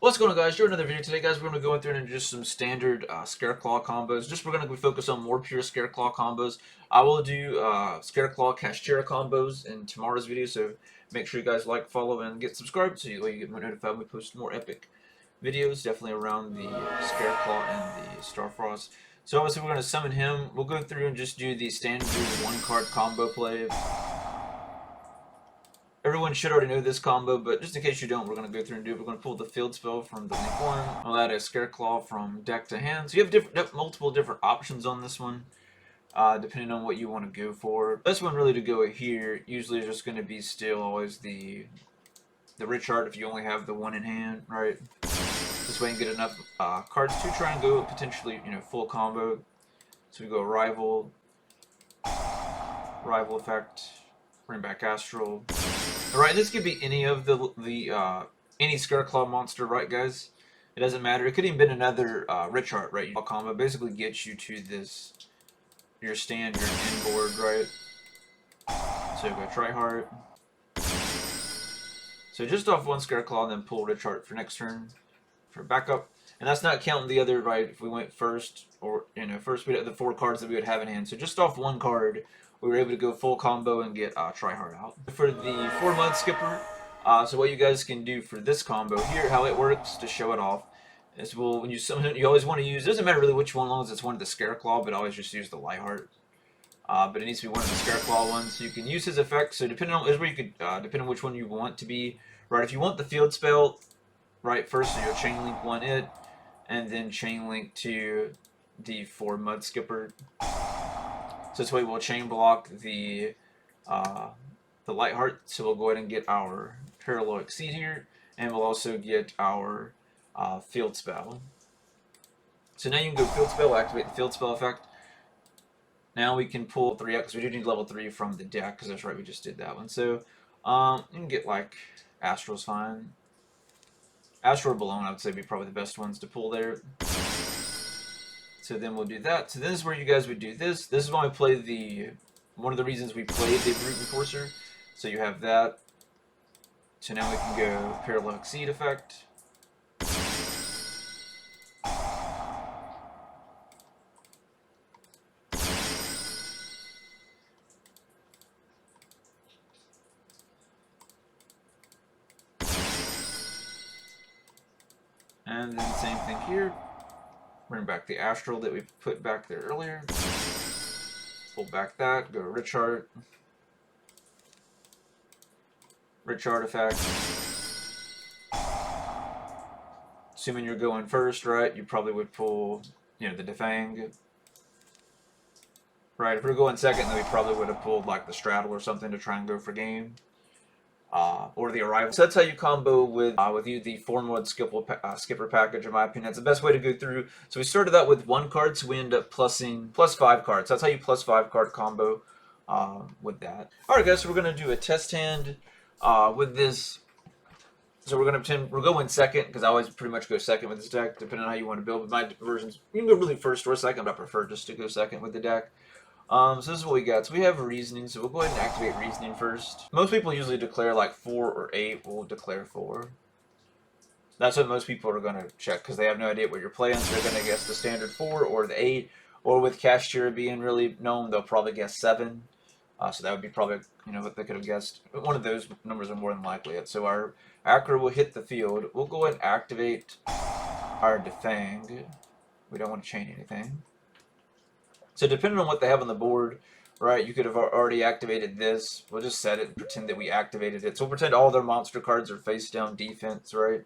What's going on, guys? Doing another video today, guys. We're going to be going through and just some standard Scareclaw combos. We're going to focus on more pure Scareclaw combos. I will do Scareclaw Cashtira combos in tomorrow's video, so make sure you guys like, follow, and get subscribed so you get notified when we post more epic videos, definitely around the Scareclaw and the Starfrost. So obviously we're going to summon him. We'll go through and just do the standard one-card combo play. Everyone should already know this combo, but just in case you don't, we're going to go through and do it. We're going to pull the field spell from the link one. We'll add a Scareclaw from deck to hand. So you have multiple different options on this one, depending on what you want to go for. This one really to go here usually is just going to be still always the rich art if you only have the one in hand, right? This way you can get enough cards to try and go potentially, full combo. So we go rival effect, bring back astral. Alright, this could be any of any Scareclaw monster, right, guys? It doesn't matter. It could even been another rich art, right? Combo basically gets you to this your standard inboard, right? So go Tryhard. So just off one Scareclaw, and then pull rich art for next turn for backup. And that's not counting the other, right? If we went first, or first we had the 4 cards that we would have in hand. So just off one card, we were able to go full combo and get Tryhard out. For the Formud skipper, so what you guys can do for this combo here, how it works to show it off, is when you summon, you always want to use, doesn't matter really which one, as long as it's one of the Scareclaw, but always just use the Lightheart. But it needs to be one of the Scareclaw ones. So you can use his effect. So depending on depending on which one you want to be, right? If you want the field spell, right, first so you'll chain link one it, and then chain link to the Formud skipper. So this way we'll chain block the Lightheart, so we'll go ahead and get our Parallel Exceed here, and we'll also get our Field Spell. So now you can go Field Spell, activate the Field Spell effect. Now we can pull 3 up, because we do need level 3 from the deck, because that's right, we just did that one. So you can get like Astral's fine. Astral or Balloon, I would say, would be probably the best ones to pull there. So then we'll do that. So this is where you guys would do this. This is when we play one of the reasons we played the Brute Enforcer. So you have that. So now we can go Parallel Exceed effect. And then same thing here. Bring back the Astral that we put back there earlier. Pull back that, go to Rich Art. Rich Artifact. Assuming you're going first, right, you probably would pull, the Defang. Right, if we're going second, then we probably would have pulled like the Straddle or something to try and go for game. Or the Arrival. So that's how you combo with the Formud skipper package, in my opinion. That's the best way to go through. So we started out with 1 card, so we end up plus 5 cards. That's how you plus 5 card combo with that. Alright guys, so we're going to do a test hand with this. So we're going to pretend we're going second, because I always pretty much go second with this deck, depending on how you want to build. With my versions, you can go really first or second, but I prefer just to go second with the deck. So this is what we got. So we have Reasoning, so we'll go ahead and activate Reasoning first. Most people usually declare like 4 or 8. We'll declare 4. That's what most people are going to check, because they have no idea what you're playing, so they're going to guess the standard 4 or the 8. Or with Cashtira being really known, they'll probably guess 7. So that would be probably, what they could have guessed. One of those numbers are more than likely it. So our Acro will hit the field. We'll go ahead and activate our Defang. We don't want to chain anything. So depending on what they have on the board, right, you could have already activated this. We'll just set it and pretend that we activated it. So we'll pretend all their monster cards are face down defense, right?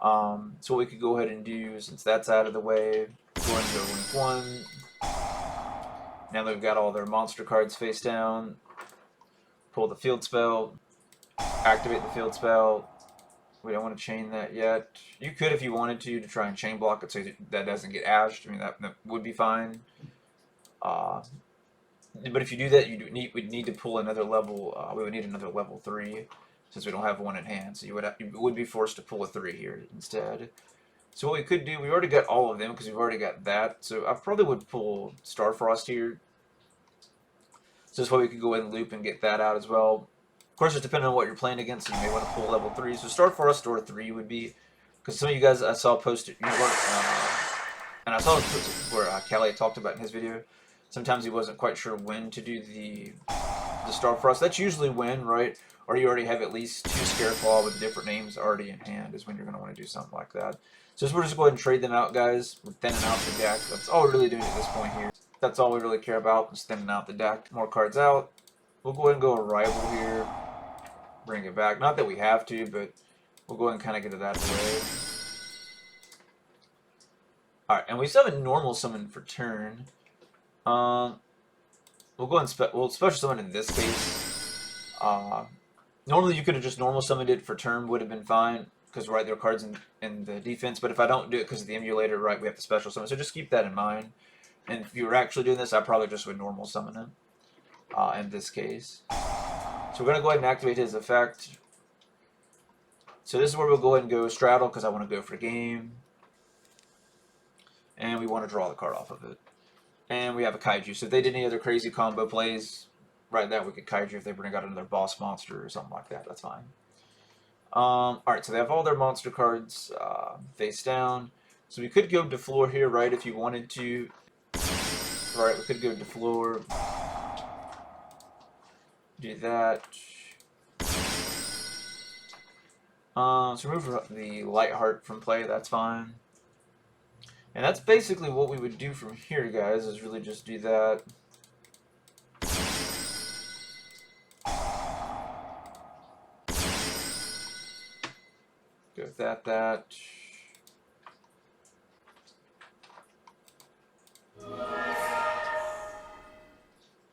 So what we could go ahead and do, since that's out of the way, go ahead and go link 1. Now that we've got all their monster cards face down, pull the field spell, activate the field spell. We don't want to chain that yet. You could if you wanted to try and chain block it so that doesn't get ashed. I mean, that would be fine. But if you do that, we'd need to pull another level. We would need another level 3 since we don't have one in hand. So you would be forced to pull a 3 here instead. So what we could do, we already got all of them because we've already got that. So I probably would pull Starfrost here. So this way we could go ahead and loop and get that out as well. Of course, it's depending on what you're playing against. So you may want to pull level 3. So Starfrost or 3 would be because some of you guys I saw posted, and I saw where Callie talked about in his video. Sometimes he wasn't quite sure when to do the Starfrost. That's usually when, right? Or you already have at least 2 Scareclaw with different names already in hand is when you're going to want to do something like that. So we're just going to trade them out, guys. We're thinning out the deck. That's all we're really doing at this point here. That's all we really care about, is thinning out the deck. More cards out. We'll go ahead and go Arrival here. Bring it back. Not that we have to, but we'll go ahead and kind of get it out of the way. Alright, and we still have a normal summon for turn. We'll go and we'll special summon in this case. Normally you could have just normal summoned it for turn, would have been fine, because right, there are cards in the defense, but if I don't do it because of the emulator, right, we have to special summon, so just keep that in mind. And if you were actually doing this, I probably just would normal summon it, in this case. So we're going to go ahead and activate his effect. So this is where we'll go ahead and go Straddle, because I want to go for game. And we want to draw the card off of it. And we have a Kaiju, so if they did any other crazy combo plays, right now we could Kaiju if they bring out another boss monster or something like that, that's fine. Alright, so they have all their monster cards face down. So we could go to floor here, right, if you wanted to. Alright, we could go to floor. Do that. So remove the Light Heart from play, that's fine. And that's basically what we would do from here, guys, is really just do that. Go with that.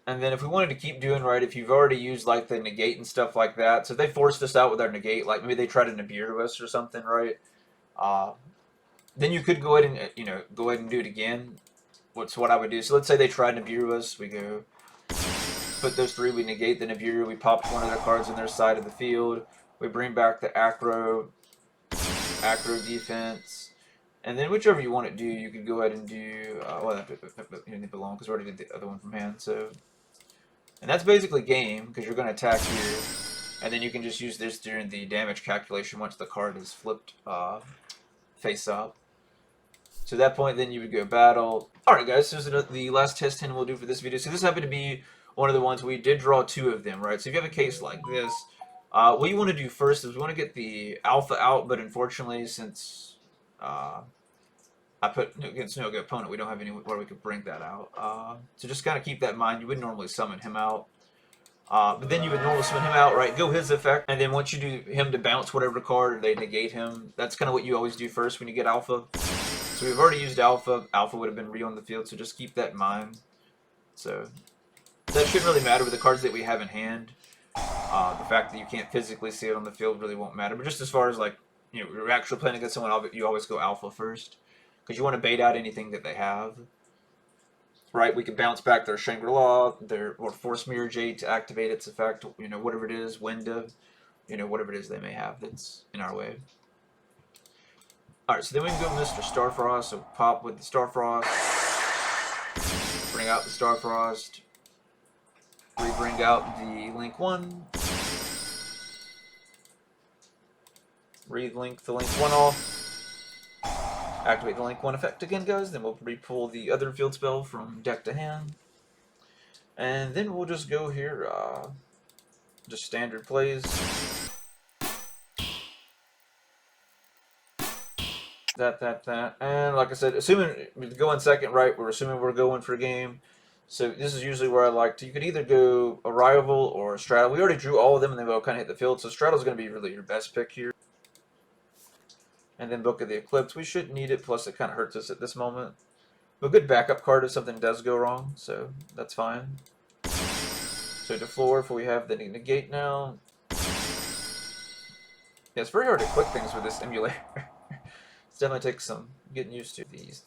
And then if we wanted to keep doing, right, if you've already used, like, the negate and stuff like that, so if they forced us out with our negate, like, maybe they tried to Nibiru us or something, right, then you could go ahead and, go ahead and do it again. What's what I would do. So let's say they tried Nibiru us, we go, put those 3, we negate the Nibiru, we popped one of their cards on their side of the field, we bring back the Acro defense, and then whichever you want to do, you could go ahead and do, well, that didn't belong, because we already did the other one from hand, so... And that's basically game, because you're going to attack here, and then you can just use this during the damage calculation once the card is flipped face up. So at that point, then you would go battle. Alright guys, so this is the last test hand we'll do for this video. So this happened to be one of the ones we did draw 2 of them, right? So if you have a case like this, what you want to do first is we want to get the alpha out, but unfortunately, since I put against no good opponent, we don't have anywhere we could bring that out. So just kind of keep that in mind. You would normally summon him out. But then you would normally summon him out, right? Go his effect, and then once you do him to bounce whatever card, or they negate him, that's kind of what you always do first when you get alpha. So we've already used alpha. Alpha would have been on the field, so just keep that in mind. So that shouldn't really matter with the cards that we have in hand. The fact that you can't physically see it on the field really won't matter. But just as far as, like, you're actually playing against someone, you always go alpha first, because you want to bait out anything that they have. Right, we can bounce back their Shangri-La, or Force Mirror Jade to activate its effect, whatever it is, Winda, whatever it is they may have that's in our way. Alright, so then we can go Mr. Starfrost, so pop with the Starfrost, bring out the Starfrost, re-bring out the Link 1, re-link the Link 1 off, activate the Link 1 effect again, guys, then we'll re-pull the other field spell from deck to hand. And then we'll just go here, just standard plays. That. And like I said, assuming we go in second, right, we're assuming we're going for a game. So this is usually where I like to, you could either go Arrival or Straddle. We already drew all of them and then we'll kind of hit the field, so Straddle's going to be really your best pick here. And then Book of the Eclipse. We shouldn't need it, plus it kind of hurts us at this moment. But a good backup card if something does go wrong, so that's fine. So to floor, if we have the negate now. Yeah, it's very hard to click things with this emulator. It's definitely takes some getting used to. These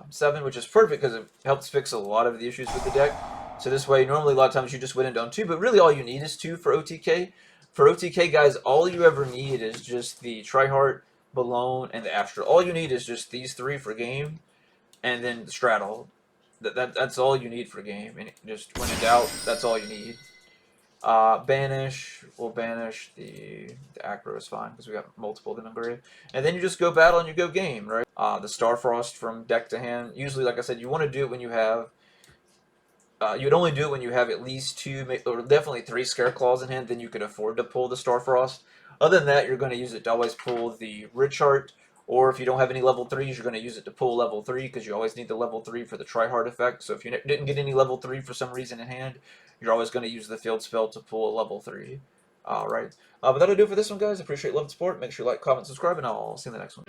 7, which is perfect because it helps fix a lot of the issues with the deck. So this way, normally a lot of times you just win it on 2, but really all you need is 2 for OTK. For OTK, guys, all you ever need is just the Triheart, Balone, and the Astral. All you need is just these 3 for game, and then the Straddle. That's all you need for game. And just when in doubt, that's all you need. Banish. We'll banish the Acro is fine because we got multiple of them in grade. And then you just go battle and you go game, right? The Starfrost from deck to hand. Usually, like I said, you want to do it when you have. You'd only do it when you have at least 2, or definitely 3 Scareclaws in hand. Then you could afford to pull the Starfrost. Other than that, you're going to use it to always pull the Rich Heart. Or if you don't have any level 3s, you're going to use it to pull level 3 because you always need the level 3 for the tryhard effect. So if you didn't get any level 3 for some reason in hand, you're always going to use the field spell to pull a level 3. Alright. But that'll do it for this one, guys. Appreciate love and support. Make sure you like, comment, subscribe, and I'll see you in the next one.